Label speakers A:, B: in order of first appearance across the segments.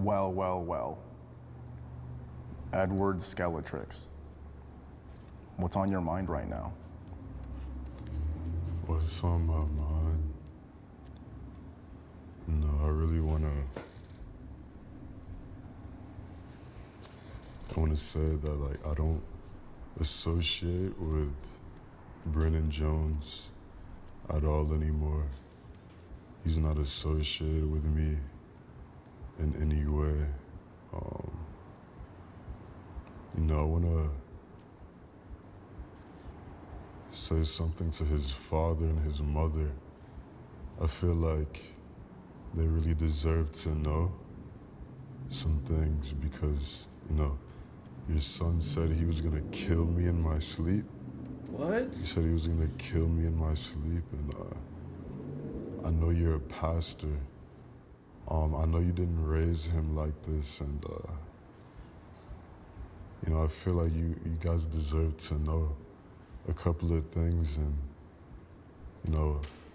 A: Well, well, well. Edward Skeletrix. What's on your mind right now?
B: What's on my mind? No, I really wanna say that like I don't associate with Brennan Jones at all anymore. He's not associated with me in any way. I wanna say something to his father and his mother. I feel like they really deserve to know some things because, your son said he was gonna kill me in my sleep.
C: What?
B: He said he was gonna kill me in my sleep, and I know you're a pastor. I know you didn't raise him like this, and I feel like you guys deserve to know a couple of things and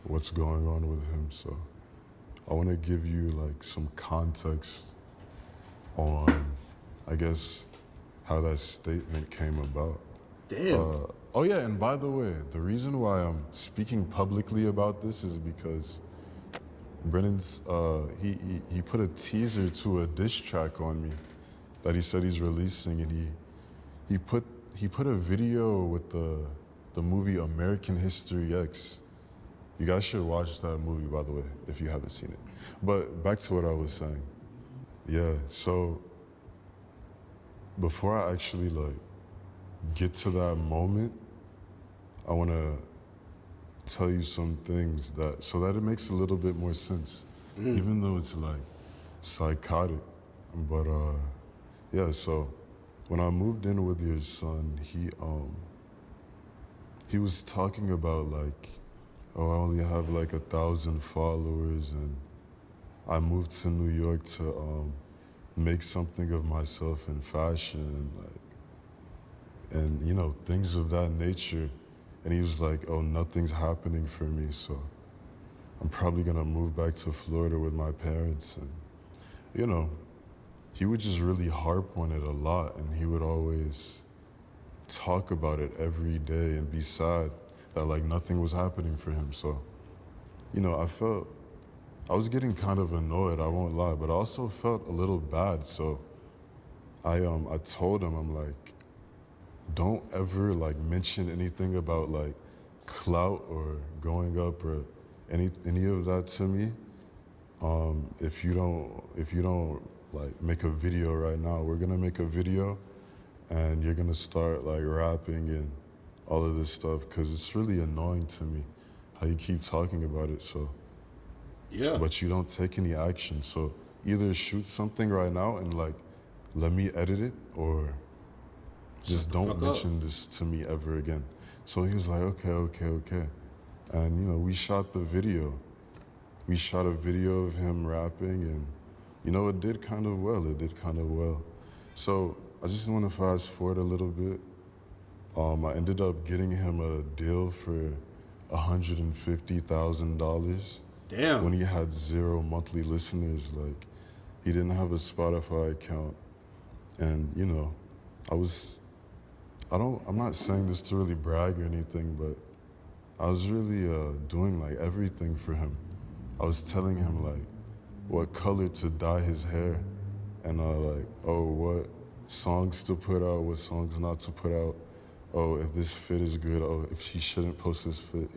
B: what's going on with him. So I want to give you like some context on, I guess, how that statement came about.
C: Damn.
B: Oh yeah, and by the way, the reason why I'm speaking publicly about this is because Brennan's he put a teaser to a diss track on me that he said he's releasing, and he put a video with the movie American History X. You guys should watch that movie, by the way, if you haven't seen it. But back to what I was saying. Yeah, so before I actually like get to that moment, I want to tell you some things so that it makes a little bit more sense, even though it's like psychotic. But yeah, so when I moved in with your son, he was talking about like, oh, I only have like 1,000 followers, and I moved to New York to make something of myself in fashion, and things of that nature. And he was like, oh, nothing's happening for me, so I'm probably gonna move back to Florida with my parents. And he would just really harp on it a lot, and he would always talk about it every day and be sad that like nothing was happening for him. So, I was getting kind of annoyed, I won't lie, but I also felt a little bad. So I told him, I'm like, don't ever like mention anything about like clout or going up or any of that to me. If you don't like make a video right now, we're gonna make a video and you're gonna start like rapping and all of this stuff, because it's really annoying to me how you keep talking about it. So
C: Yeah.
B: but you don't take any action. So either shoot something right now and like let me edit it, or just don't mention this to me ever again. So he was like, okay. And we shot the video. We shot a video of him rapping, and it did kind of well. So I just want to fast forward a little bit. I ended up getting him a deal for $150,000.
C: Damn.
B: When he had 0 monthly listeners. Like, he didn't have a Spotify account. And I'm not saying this to really brag or anything, but I was really doing like everything for him. I was telling him like what color to dye his hair, and like, oh, what songs to put out, what songs not to put out. Oh, if this fit is good. Oh, if she shouldn't post this fit.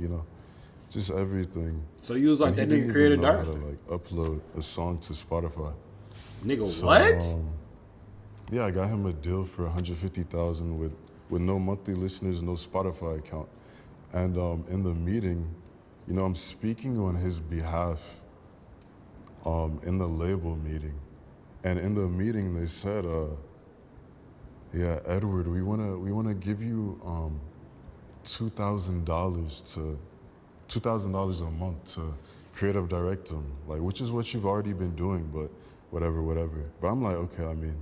B: Just everything.
C: So you was like that nigga created
B: know how
C: Dark?
B: to like upload a song to Spotify.
C: Nigga,
B: So,
C: what?
B: Yeah, I got him a deal for $150,000 with no monthly listeners, no Spotify account. And in the meeting, I'm speaking on his behalf in the label meeting. And in the meeting, they said, yeah, Edward, we wanna give you $2,000 a month to creative direct him, like, which is what you've already been doing, but whatever. But I'm like, okay, I mean,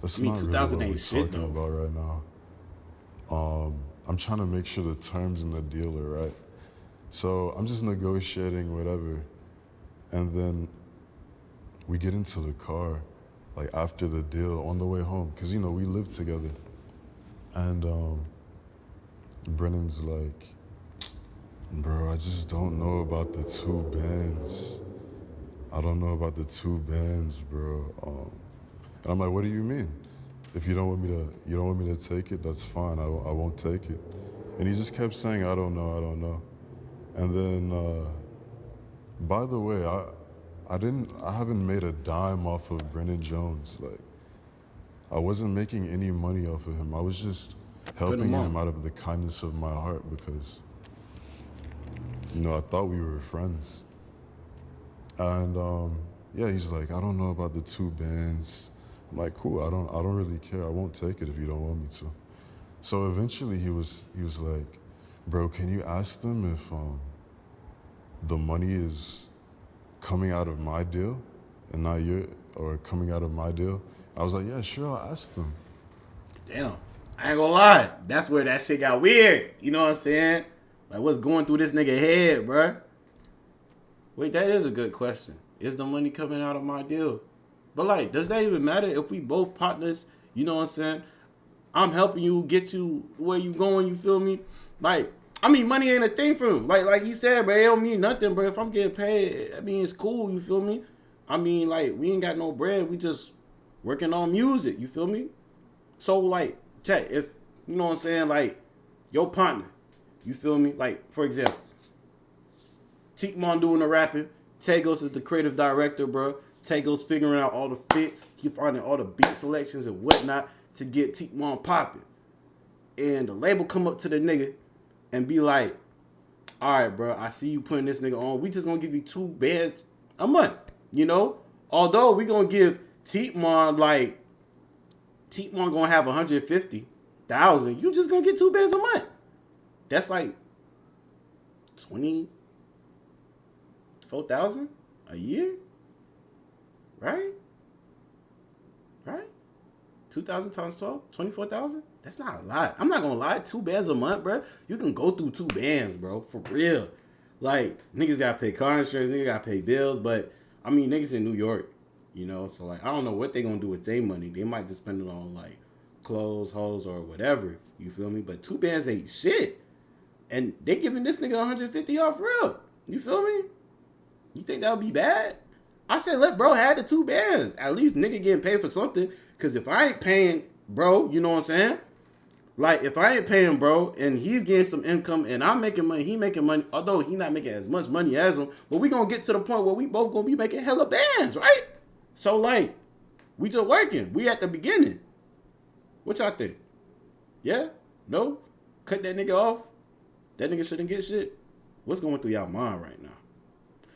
B: that's not really what we're talking about right now. I'm trying to make sure the terms in the deal are right. So I'm just negotiating whatever. And then we get into the car, like after the deal on the way home, because we lived together. And Brennan's like, bro, I just don't know about the 2 bands. I don't know about the 2 bands, bro. And I'm like, what do you mean? If you don't want me to take it, that's fine. I won't take it. And he just kept saying, I don't know. And then, by the way, I haven't made a dime off of Brennan Jones. Like, I wasn't making any money off of him. I was just helping him out of the kindness of my heart because, I thought we were friends. And yeah, he's like, I don't know about the 2 bands. I'm like, cool. I don't really care. I won't take it if you don't want me to. So eventually he was like, bro, can you ask them if the money is coming out of my deal and not or coming out of my deal? I was like, yeah, sure, I'll ask them.
C: Damn. I ain't gonna lie. That's where that shit got weird. You know what I'm saying? Like, what's going through this nigga head, bruh? Wait, that is a good question. Is the money coming out of my deal? But, like, does that even matter if we both partners? You know what I'm saying? I'm helping you get you where you going, you feel me? Like, I mean, money ain't a thing for him. Like you said, bro, it don't mean nothing, bro. If I'm getting paid, I mean, it's cool, you feel me? I mean, like, we ain't got no bread. We just working on music, you feel me? So, like, check, if, you know what I'm saying, like, your partner, you feel me? Like, for example, Teekmon doing the rapping. Tagos is the creative director, bro. Tagos figuring out all the fits. He finding all the beat selections and whatnot to get Teekmon popping. And the label come up to the nigga and be like, all right, bro, I see you putting this nigga on. We just gonna give you 2 bands a month, you know? Although we gonna give Teekmon, like, Teekmon gonna have 150,000. You just gonna get 2 bands a month. That's like 24,000 a year, right? 2,000 times 12, 24,000. That's not a lot. I'm not gonna lie, 2 bands a month, bro. You can go through 2 bands, bro, for real. Like, niggas gotta pay car insurance, niggas gotta pay bills, but I mean, niggas in New York, you know, so like, I don't know what they gonna do with their money. They might just spend it on like clothes, hoes, or whatever. You feel me? But 2 bands ain't shit, and they giving this nigga 150 off real. You feel me? You think that would be bad? I said, let bro have the 2 bands. At least nigga getting paid for something. Because if I ain't paying bro, you know what I'm saying? Like, if I ain't paying bro and he's getting some income and I'm making money, he making money, although he not making as much money as him, but we going to get to the point where we both going to be making hella bands, right? So, like, we just working. We at the beginning. What y'all think? Yeah? No? Cut that nigga off? That nigga shouldn't get shit? What's going through y'all mind right now?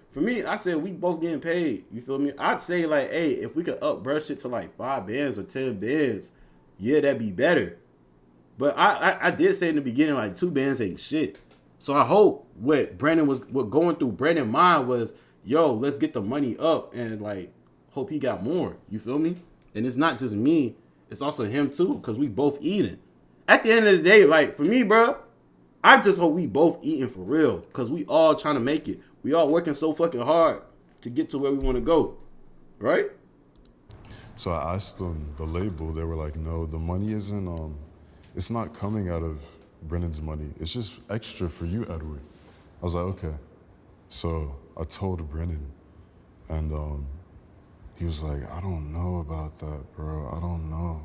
C: For me, I said we both getting paid. You feel me? I'd say, like, hey, if we could up brush it to like 5 bands or 10 bands, yeah, that'd be better. But I did say in the beginning, like, 2 bands ain't shit. So I hope what going through Brennan's mind was, yo, let's get the money up and, like, hope he got more. You feel me? And it's not just me. It's also him, too, because we both eating. At the end of the day, like, for me, bro, I just hope we both eating for real because we all trying to make it. We all working so fucking hard to get to where we want to go, right?
B: So I asked them, the label, they were like, no, the money isn't, it's not coming out of Brennan's money. It's just extra for you, Edward. I was like, okay. So I told Brennan, and he was like, I don't know about that, bro. I don't know.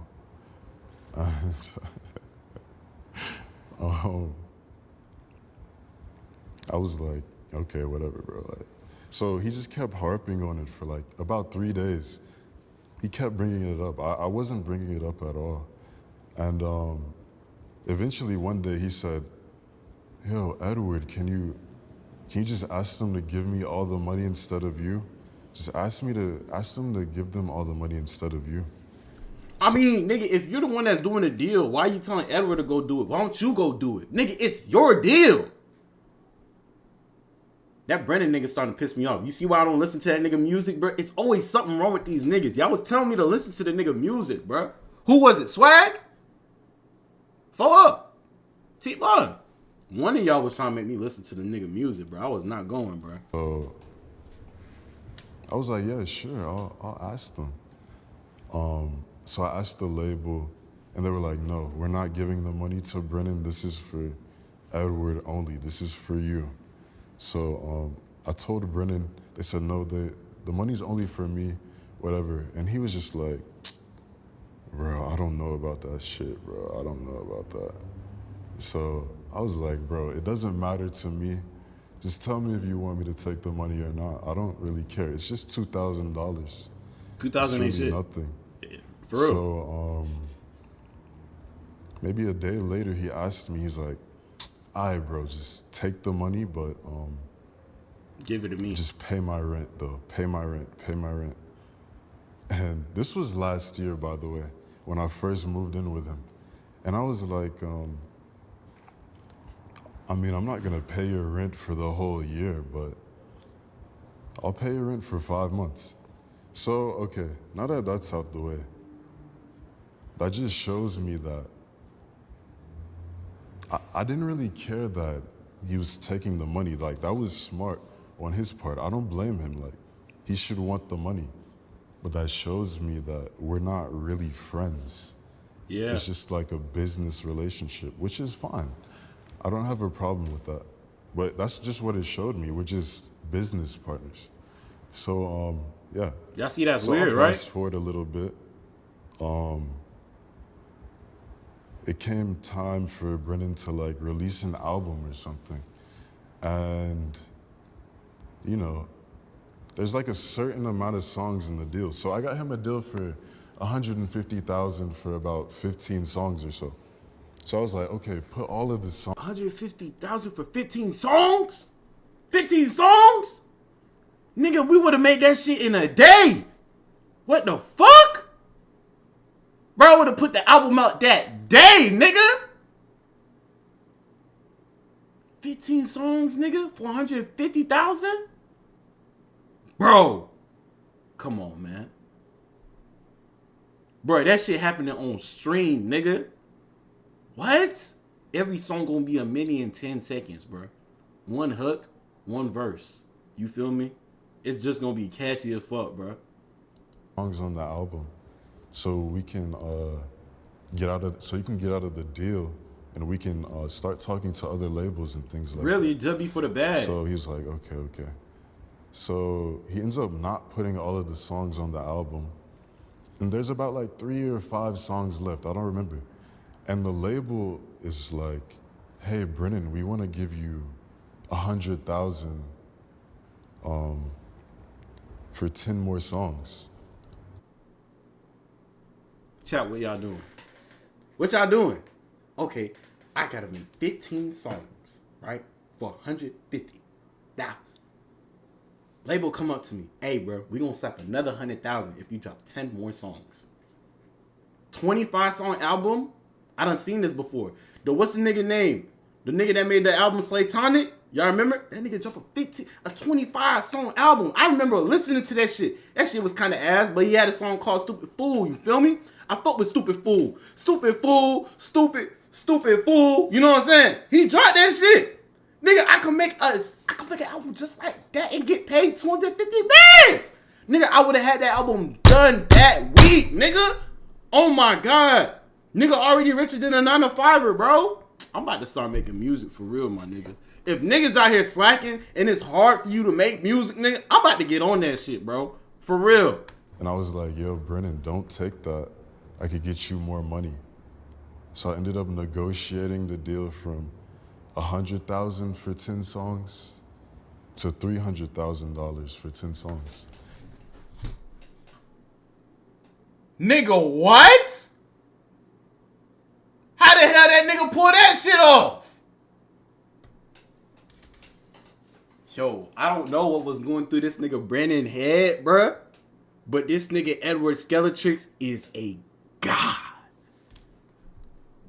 B: And, I was like, okay, whatever, bro. Like, so he just kept harping on it for like about 3 days. He kept bringing it up. I wasn't bringing it up at all. And eventually one day he said, yo, Edward, can you just ask them to give me all the money instead of you? Just ask them to give them all the money instead of you.
C: I mean, nigga, if you're the one that's doing the deal, why you telling Edward to go do it? Why don't you go do it? Nigga, it's your deal. That Brennan nigga starting to piss me off. You see why I don't listen to that nigga music, bro? It's always something wrong with these niggas. Y'all was telling me to listen to the nigga music, bro. Who was it? Swag? 4up. T-Bun. One of y'all was trying to make me listen to the nigga music, bro. I was not going, bro.
B: I was like, yeah, sure, I'll ask them. So I asked the label, and they were like, no, we're not giving the money to Brennan. This is for Edward only. This is for you. So I told Brennan, they said, no, the money's only for me, whatever. And he was just like, bro, I don't know about that shit, bro. I don't know about that. So I was like, bro, it doesn't matter to me. Just tell me if you want me to take the money or not. I don't really care. It's just $2,000.
C: 2,000 ain't
B: it's really
C: shit.
B: nothing.
C: For real.
B: So maybe a day later, he asked me, he's like, all right, bro, just take the money, but
C: Give it to me.
B: just pay my rent, though. Pay my rent. And this was last year, by the way, when I first moved in with him. And I was like, I mean, I'm not gonna pay your rent for the whole year, but I'll pay your rent for 5 months. So, okay, now that that's out the way, that just shows me that I didn't really care that he was taking the money. Like, that was smart on his part. I don't blame him. Like, he should want the money. But that shows me that we're not really friends.
C: Yeah.
B: It's just like a business relationship, which is fine. I don't have a problem with that. But that's just what it showed me. We're just business partners. So, yeah.
C: Y'all see that's
B: So
C: weird,
B: I'll
C: right?
B: fast forward a little bit. It came time for Brennan to like release an album or something. And, you know, there's like a certain amount of songs in the deal. So I got him a deal for $150,000 for about 15 songs or so. So I was like, okay, put all of the songs.
C: 150,000 for 15 songs? 15 songs? Nigga, we would have made that shit in a day. What the fuck? Bro, I would have put the album out that day, nigga. 15 songs, nigga, for 150,000? Bro, come on, man. Bro, that shit happening on stream, nigga. What? Every song gonna be a minute and 10 seconds, bro. One hook, one verse. You feel me? It's just gonna be catchy as fuck, bro.
B: Songs on the album, so we can so you can get out of the deal, and we can start talking to other labels and things like that.
C: Really, just be for the bag.
B: So he's like, okay. So he ends up not putting all of the songs on the album, and there's about like 3 or 5 songs left. I don't remember. And the label is like, hey, Brennan, we want to give you 100,000 for 10 more songs.
C: Chat, what y'all doing? What y'all doing? Okay, I gotta make 15 songs, right? For 150,000. Label come up to me. Hey, bro, we gonna slap another 100,000 if you drop 10 more songs. 25 song album? I done seen this before. What's the nigga name? The nigga that made the album Slaytonic? Y'all remember? That nigga dropped a 25 song album. I remember listening to that shit. That shit was kind of ass, but he had a song called Stupid Fool. You feel me? I fuck with Stupid Fool. Stupid Fool. Stupid Fool. You know what I'm saying? He dropped that shit. Nigga, I can make an album just like that and get paid 250 bands. Nigga, I would have had that album done that week, nigga. Oh my God. Nigga already richer than a 9-to-5er, bro. I'm about to start making music for real, my nigga. If niggas out here slacking and it's hard for you to make music, nigga, I'm about to get on that shit, bro. For real.
B: And I was like, yo, Brennan, don't take that. I could get you more money. So I ended up negotiating the deal from 100,000 for 10 songs to $300,000 for 10 songs.
C: Nigga, what? How the hell that nigga pull that shit off? Yo, I don't know what was going through this nigga Brennan head, bruh. But this nigga Edward Skeletrix is a god.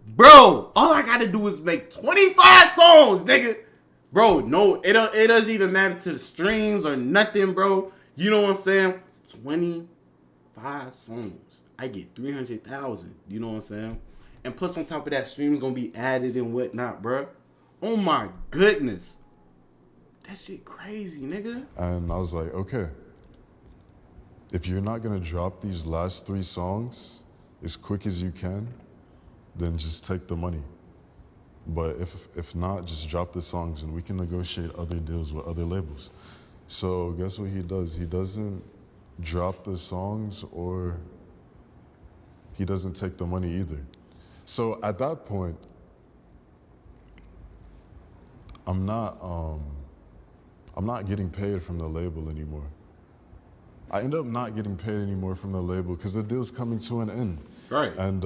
C: Bro, all I gotta do is make 25 songs, nigga. Bro, no, it doesn't even matter to the streams or nothing, bro. You know what I'm saying? 25 songs. I get 300,000. You know what I'm saying? And plus on top of that, streams gonna be added and whatnot, bro. Oh my goodness. That shit crazy, nigga.
B: And I was like, okay. if you're not gonna drop these last 3 songs as quick as you can, then just take the money. But if not, just drop the songs and we can negotiate other deals with other labels. So guess what he does? He doesn't drop the songs, or he doesn't take the money either. So at that point, I'm not getting paid from the label anymore. I end up not getting paid anymore from the label because the deal's coming to an end.
C: Right.
B: And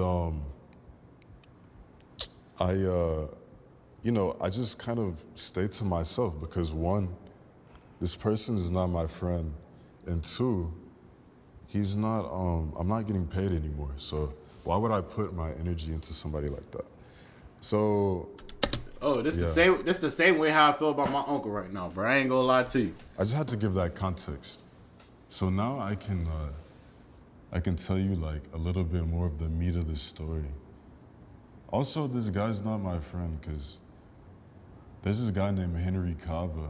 B: I just kind of stay to myself because 1, this person is not my friend, and 2, he's not. I'm not getting paid anymore. So why would I put my energy into somebody like that? So.
C: Oh, this the same way how I feel about my uncle right now, bro. I ain't gonna lie to you.
B: I just had to give that context. So now I can tell you like a little bit more of the meat of the story. Also, this guy's not my friend because there's this guy named Henry Cava.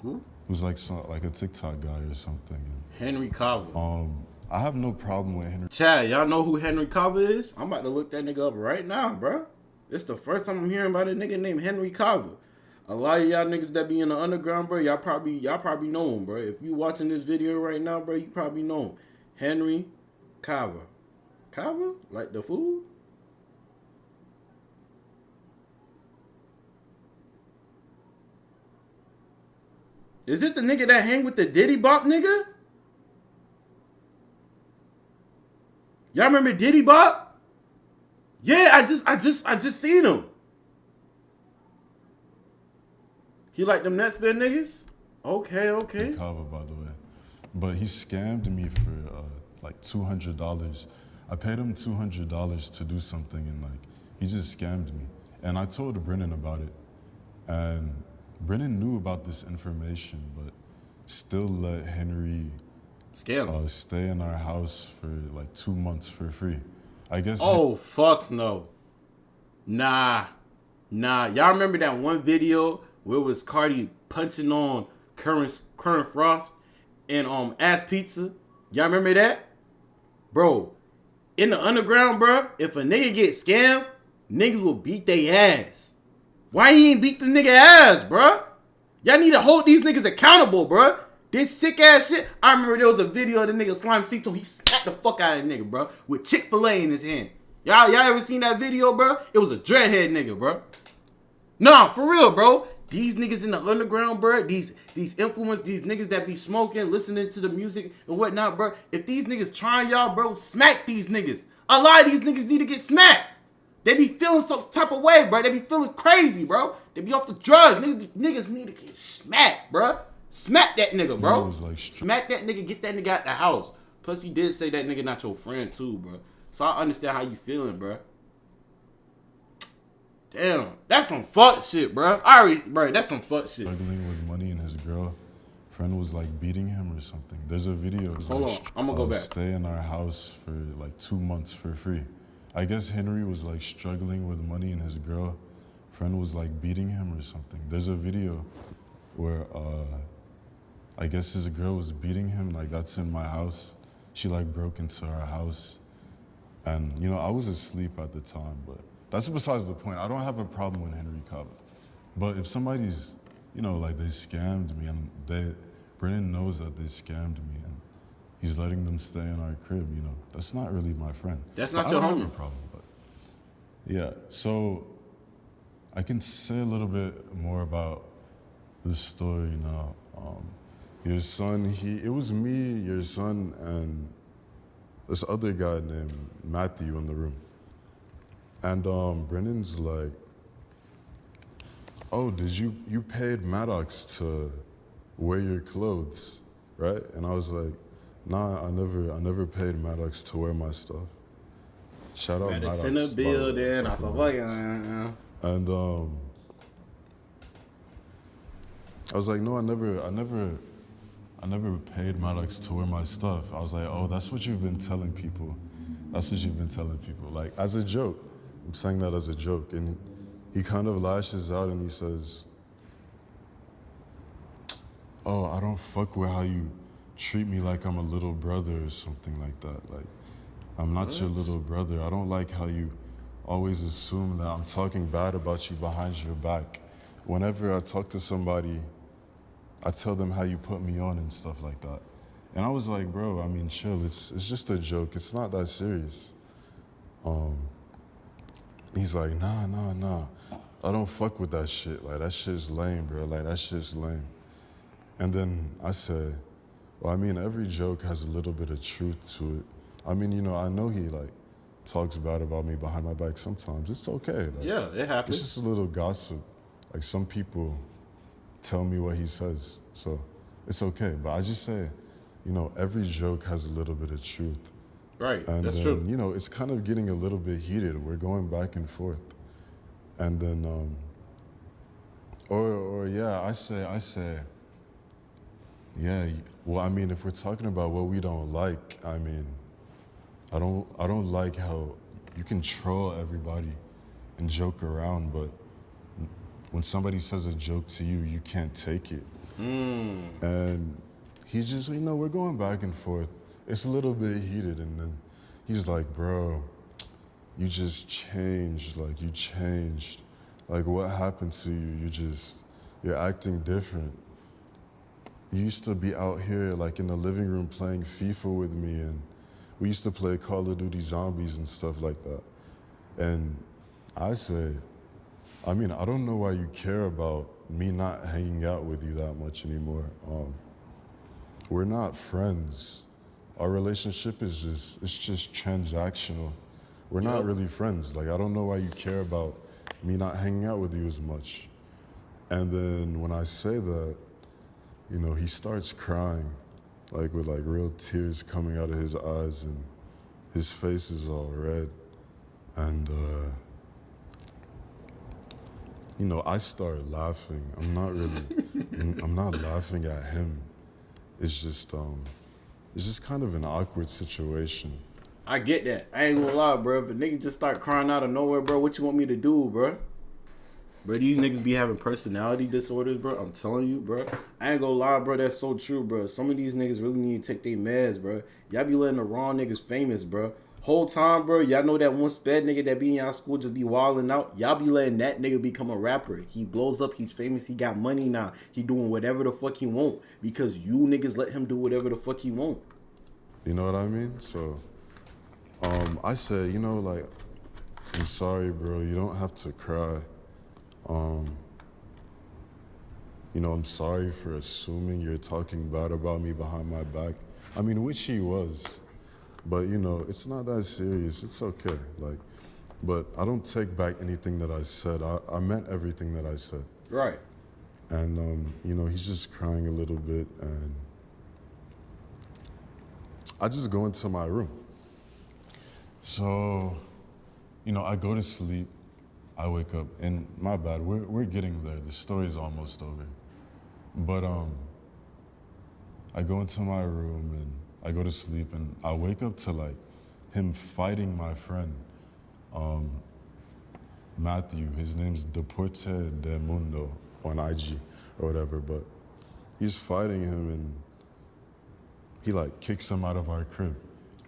C: Who?
B: Who's like a TikTok guy or something.
C: Henry Cava.
B: I have no problem with Henry.
C: Chad, y'all know who Henry Cava is? I'm about to look that nigga up right now, bro. It's the first time I'm hearing about a nigga named Henry Cava. A lot of y'all niggas that be in the underground, bro, y'all probably know him, bro. If you watching this video right now, bro, you probably know him. Henry Cava. Cava? Like the food? Is it the nigga that hang with the Diddy Bop nigga? Y'all remember Diddy Bop? Yeah, I just seen him. He like them Netspin niggas? Okay.
B: Cava, by the way. But he scammed me for like $200. I paid him $200 to do something, and like he just scammed me. And I told Brennan about it. And Brennan knew about this information, but still let Henry stay in our house for like 2 months for free. I guess.
C: Oh, fuck no. Nah. Y'all remember that one video where it was Cardi punching on Current Frost and Ass Pizza? Y'all remember that? Bro, in the underground, bro, if a nigga get scammed, niggas will beat their ass. Why you ain't beat the nigga ass, bro? Y'all need to hold these niggas accountable, bro. This sick ass shit. I remember there was a video of the nigga Slime Cito. He smacked the fuck out of the nigga, bro, with Chick-fil-A in his hand. Y'all ever seen that video, bro? It was a dreadhead nigga, bro. Nah, for real, bro. These niggas in the underground, bro. These influence, these niggas that be smoking, listening to the music and whatnot, bro. If these niggas trying y'all, bro, smack these niggas. A lot of these niggas need to get smacked. They be feeling some type of way, bro. They be feeling crazy, bro. They be off the drugs. Niggas need to get smacked, bro. Smack that nigga, bro. Smack that nigga. Get that nigga out the house. Plus, you did say that nigga not your friend, too, bro. So I understand how you feeling, bro. Damn. That's some fuck shit, bro. Bro, that's some fuck shit.
B: Struggling with money, and his girlfriend was like beating him or something. There's a video.
C: Hold on. I'm gonna go back.
B: Stay in our house for like 2 months for free. I guess Henry was like struggling with money, and his girlfriend was like beating him or something. There's a video where I guess his girl was beating him. Like, that's in my house. She like broke into our house, and I was asleep at the time, but that's besides the point. I don't have a problem with Henry Cava, but if somebody's like they scammed me, and Brennan knows that they scammed me, and he's letting them stay in our crib, that's not really my friend.
C: That's not your homie.
B: I don't have a problem, but yeah. So I can say a little bit more about this story now. Your son, it was me, your son, and this other guy named Matthew in the room. And Brennan's like, oh, you paid Maddox to wear your clothes, right? And I was like, nah, I never paid Maddox to wear my stuff. Shout out Maddox.
C: In the building, I saw fucking.
B: And I was like, no, I never paid Maddox to wear my stuff. I was like, oh, that's what you've been telling people. Like, as a joke. I'm saying that as a joke. And he kind of lashes out and he says, oh, I don't fuck with how you treat me like I'm a little brother or something like that. Like, I'm not your little brother. I don't like how you always assume that I'm talking bad about you behind your back. Whenever I talk to somebody, I tell them how you put me on and stuff like that. And I was like, bro, I mean, chill. It's just a joke. It's not that serious. He's like, nah. I don't fuck with that shit. Like, that shit's lame, bro. Like, that shit's lame. And then I said, well, I mean, every joke has a little bit of truth to it. I mean, you know, I know he, like, talks bad about me behind my back sometimes. It's okay. Like,
C: Yeah, it happens.
B: it's just a little gossip. Like, some people tell me what he says, so it's okay. But I just say, you know, every joke has a little bit of truth.
C: Right,
B: And
C: that's
B: then,
C: true.
B: you know, it's kind of getting a little bit heated. We're going back and forth. And then, yeah, I say, yeah, well, I mean, if we're talking about what we don't like, I mean, I don't like how you can troll everybody and joke around, but when somebody says a joke to you, you can't take it. And he's just, you know, we're going back and forth. It's a little bit heated, and then he's like, bro, you just changed. Like, you changed. Like, what happened to you? You're acting different. You used to be out here, like, in the living room playing FIFA with me, and we used to play Call of Duty Zombies and stuff like that. And I say, I mean, I don't know why you care about me not hanging out with you that much anymore. We're not friends. Our relationship is just transactional. We're not really friends. Like, I don't know why you care about me not hanging out with you as much. And then when I say that, you know, he starts crying, like with like real tears coming out of his eyes, and his face is all red. And, you know, I start laughing. I'm not laughing at him. It's just kind of an awkward situation.
C: I get that. I ain't gonna lie, bro. If a nigga just start crying out of nowhere, bro, what you want me to do, bro? Bro, these niggas be having personality disorders, bro. I'm telling you, bro. I ain't gonna lie, bro. That's so true, bro. Some of these niggas really need to take their meds, bro. Y'all be letting the wrong niggas famous, bro. Whole time, bro, y'all know that one sped nigga that be in y'all school just be wilding out. Y'all be letting that nigga become a rapper. He blows up, he's famous, he got money now. He doing whatever the fuck he want because you niggas let him do whatever the fuck he want.
B: You know what I mean? So, I said, you know, like, I'm sorry, bro. You don't have to cry. You know, I'm sorry for assuming you're talking bad about me behind my back. I mean, which he was. But, you know, it's not that serious. It's okay. Like, but I don't take back anything that I said. I meant everything that I said.
C: Right.
B: And, you know, he's just crying a little bit, and I just go into my room. So, you know, I go to sleep, I wake up, and my bad, we're getting there. The story's almost over. But I go into my room and I go to sleep, and I wake up to like him fighting my friend, Matthew. His name's Deporte de Mundo on IG or whatever, but he's fighting him, and he like kicks him out of our crib.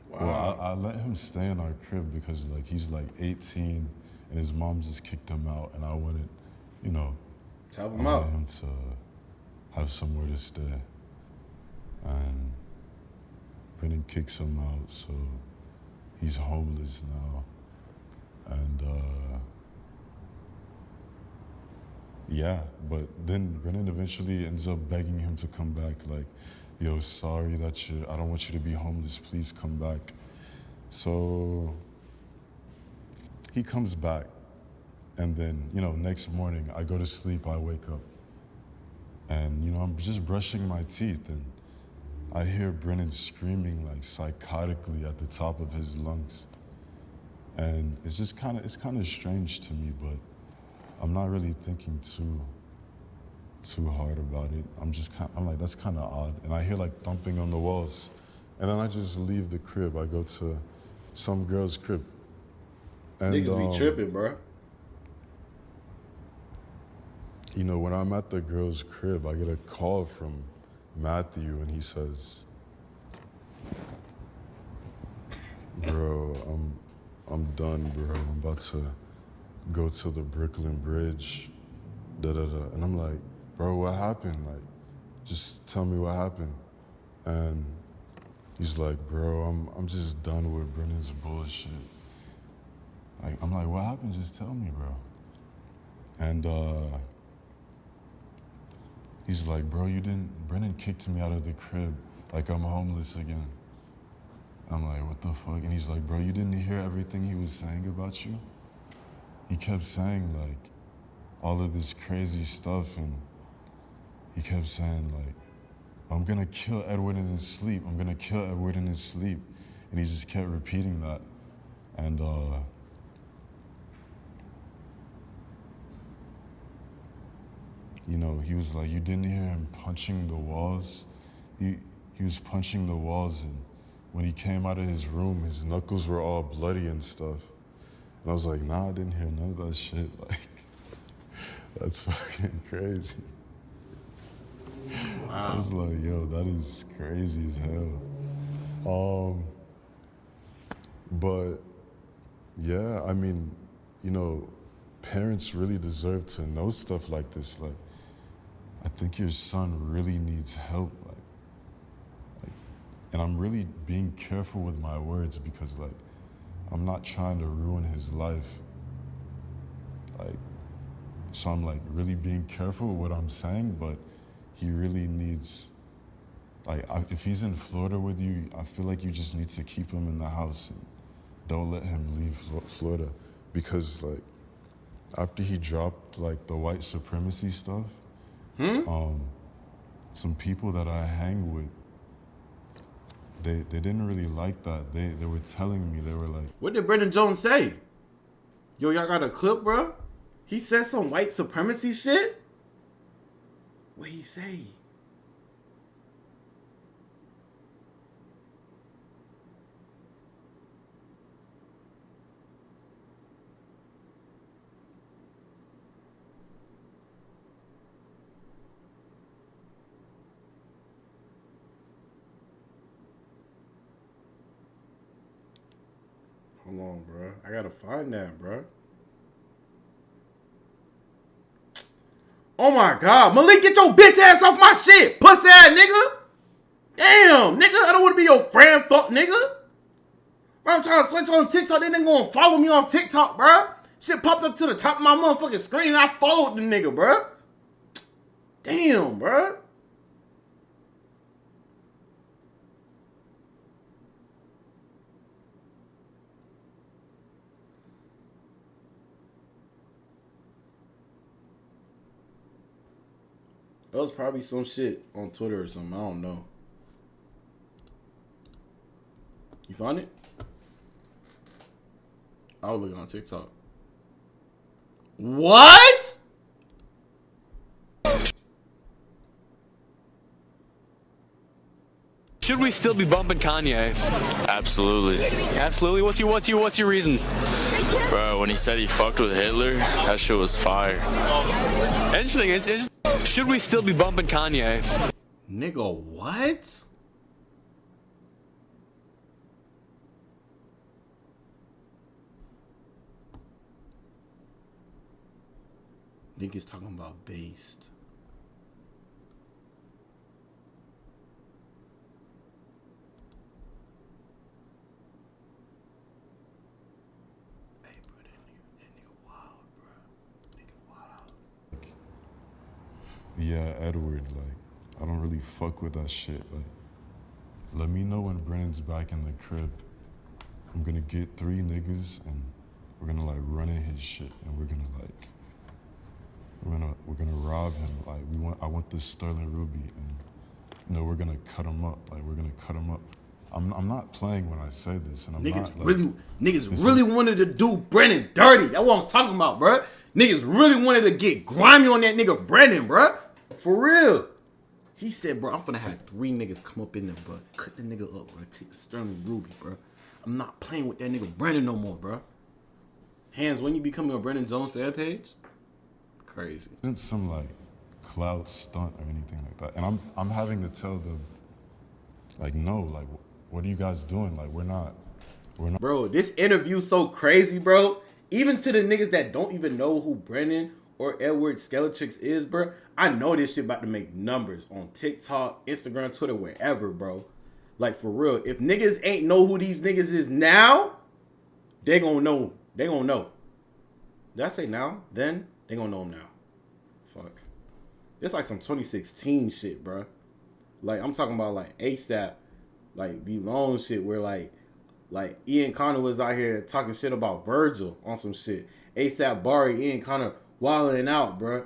C: Wow.
B: Well, I let him stay in our crib because like he's like 18 and his mom just kicked him out, and I wanted, you know,
C: Help
B: I
C: him out.
B: wanted him to have somewhere to stay. And Brennan kicks him out, so he's homeless now. And yeah, but then Brennan eventually ends up begging him to come back, like, yo, sorry that I don't want you to be homeless, please come back. So he comes back, and then, you know, next morning I go to sleep, I wake up, and, you know, I'm just brushing my teeth, and I hear Brennan screaming like psychotically at the top of his lungs. And it's just kind of strange to me, but I'm not really thinking too hard about it. I'm like, that's kind of odd. And I hear like thumping on the walls. And then I just leave the crib. I go to some girl's crib. And,
C: Niggas be tripping, bro.
B: You know, when I'm at the girl's crib, I get a call from Matthew, and he says, Bro, I'm done, bro. I'm about to go to the Brooklyn Bridge. Da da da. And I'm like, bro, what happened? Like, just tell me what happened. And he's like, bro, I'm just done with Brennan's bullshit. Like, I'm like, what happened? Just tell me, bro. And he's like, bro, Brennan kicked me out of the crib like I'm homeless again. I'm like, what the fuck? And he's like, bro, you didn't hear everything he was saying about you? He kept saying, like, all of this crazy stuff, and he kept saying, like, I'm gonna kill Edward in his sleep. I'm gonna kill Edward in his sleep. And he just kept repeating that. And you know, he was like, you didn't hear him punching the walls? He was punching the walls, and when he came out of his room, his knuckles were all bloody and stuff. And I was like, nah, I didn't hear none of that shit. Like, that's fucking crazy.
C: Wow.
B: I was like, yo, that is crazy as hell. But yeah, I mean, you know, parents really deserve to know stuff like this. Like, I think your son really needs help. And I'm really being careful with my words because, like, I'm not trying to ruin his life. Like, so I'm, like, really being careful with what I'm saying, but he really needs, like, if he's in Florida with you, I feel like you just need to keep him in the house and don't let him leave Florida. Because, like, after he dropped, like, the white supremacy stuff, some people that I hang with, they didn't really like that. They were telling me, they were like,
C: What did Brennan Jones say? Yo, y'all got a clip, bro? He said some white supremacy shit? What'd he say? Hold on, bro. I gotta find that, bro. Oh my God, Malik, get your bitch ass off my shit, pussy ass nigga. Damn, nigga, I don't want to be your friend, fuck nigga. Bro, I'm trying to search on TikTok. They ain't gonna follow me on TikTok, bro. Shit popped up to the top of my motherfucking screen. And I followed the nigga, bro. Damn, bro. That was probably some shit on Twitter or something. I don't know. You found it? I was looking on TikTok. What?
D: Should we still be bumping Kanye?
E: Absolutely.
D: Absolutely. What's your reason?
E: Bro, when he said he fucked with Hitler, that shit was fire.
D: Interesting. Should we still be bumping Kanye?
C: Nigga, what? Niggas talking about based. Hey, bro, that nigga wild, bro. Nigga wild.
B: yeah, Edward, like, I don't really fuck with that shit. Like, let me know when Brennan's back in the crib. I'm gonna get 3 niggas and we're gonna, like, run in his shit and we're gonna, like, we're gonna rob him. Like, I want this Sterling Ruby, and you know, we're gonna cut him up. Like, we're gonna cut him up. I'm not playing when I say this, and I'm not like,
C: niggas really wanted to do Brennan dirty. That's what I'm talking about, bro. Niggas really wanted to get grimy on that nigga Brennan, bro. For real. He said, bro, I'm finna have 3 niggas come up in there, bro. Cut the nigga up, bro. Take the Sterling Ruby, bro. I'm not playing with that nigga Brennan no more, bro. Hands, when you becoming a Brennan Jones fan page? Crazy.
B: Isn't some like clout stunt or anything like that. And I'm having to tell them, like, no, like, what are you guys doing? Like, we're not.
C: Bro, this interview so crazy, bro. Even to the niggas that don't even know who Brennan or Edward Skeletrix is, bro. I know this shit about to make numbers on TikTok, Instagram, Twitter, wherever, bro. Like, for real. If niggas ain't know who these niggas is now, they gonna know. They gonna know. Did I say now? Then? They gonna know them now. Fuck. It's like some 2016 shit, bro. Like, I'm talking about, like, ASAP, like, be long shit where, like Ian Connor was out here talking shit about Virgil on some shit. ASAP Bari, Ian Connor wilding out, bro.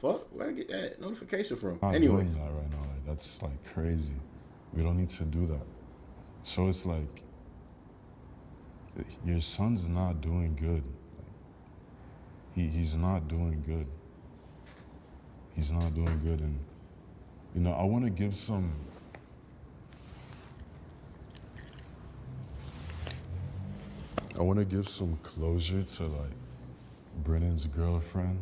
C: Fuck, where I get that notification from?
B: Not
C: Anyways.
B: doing that right now. Like, that's like crazy. We don't need to do that. So it's like, your son's not doing good. Like, he's not doing good. He's not doing good. And, you know, I want to give some closure to, like, Brennan's girlfriend.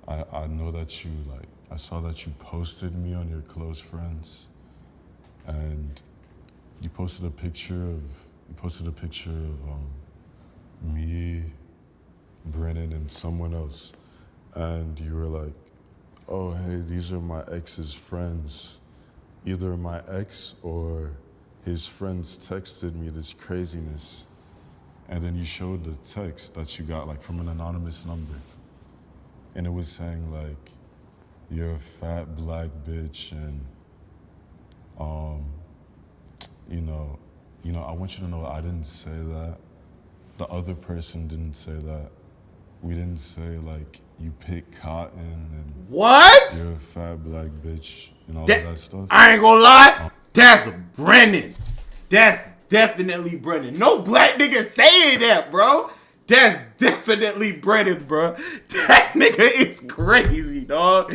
B: I know that you, like, I saw that you posted me on your close friends, and you posted a picture of me, Brennan, and someone else, and you were like, oh, hey, these are my ex's friends. Either my ex or his friends texted me this craziness. And then you showed the text that you got, like, from an anonymous number. And it was saying, like, you're a fat black bitch, and, I want you to know I didn't say that. The other person didn't say that. We didn't say, like, you pick cotton and
C: What?
B: you're a fat black bitch and all of that stuff.
C: I ain't gonna lie. That's Brennan. That's definitely Brennan. No black nigga saying that, bro. That's definitely Brennan, bro. That nigga is crazy, dog.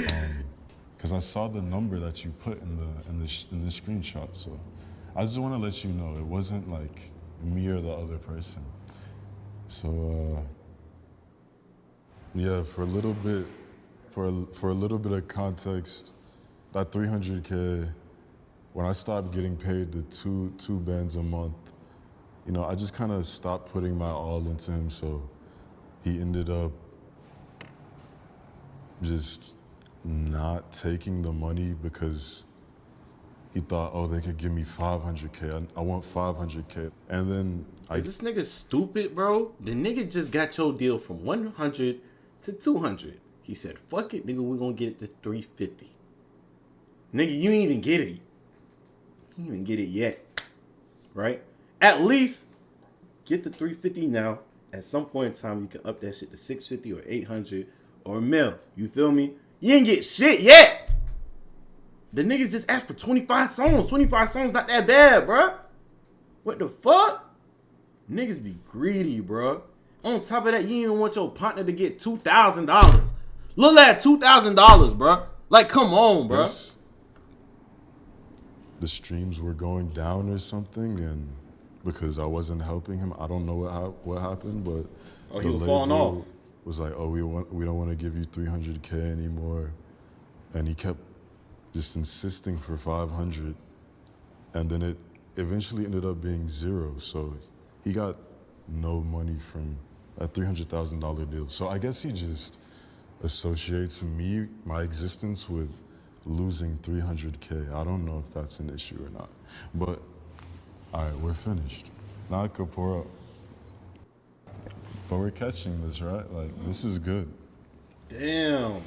B: Because I saw the number that you put in the screenshot, so I just want to let you know it wasn't like me or the other person. So yeah, for a little bit of context, that 300K, when I stopped getting paid the two bands a month, you know, I just kind of stopped putting my all into him, so he ended up just not taking the money because he thought, oh, they could give me 500K. I want 500K. And then
C: Is this nigga stupid, bro? The nigga just got your deal from 100 to 200. He said, fuck it, nigga, we gonna get it to 350. Nigga, you didn't even get it. You didn't even get it yet, right? At least get the 350 now. At some point in time, you can up that shit to 650 or 800 or a mil. You feel me? You ain't get shit yet. The niggas just asked for 25 songs. 25 songs not that bad, bruh. What the fuck? Niggas be greedy, bruh. On top of that, you even want your partner to get $2,000. Look at $2,000, bruh. Like, come on, bruh.
B: The streams were going down or something, and because I wasn't helping him, I don't know what happened, but
C: He was falling off.
B: Was like, oh, we don't want to give you 300K anymore, and he kept just insisting for 500, and then it eventually ended up being zero. So he got no money from a $300,000 deal. So I guess he just associates my existence with losing 300K. I don't know if that's an issue or not. But all right, we're finished. Now I could pour up. But we're catching this, right? Like, this is good.
C: Damn.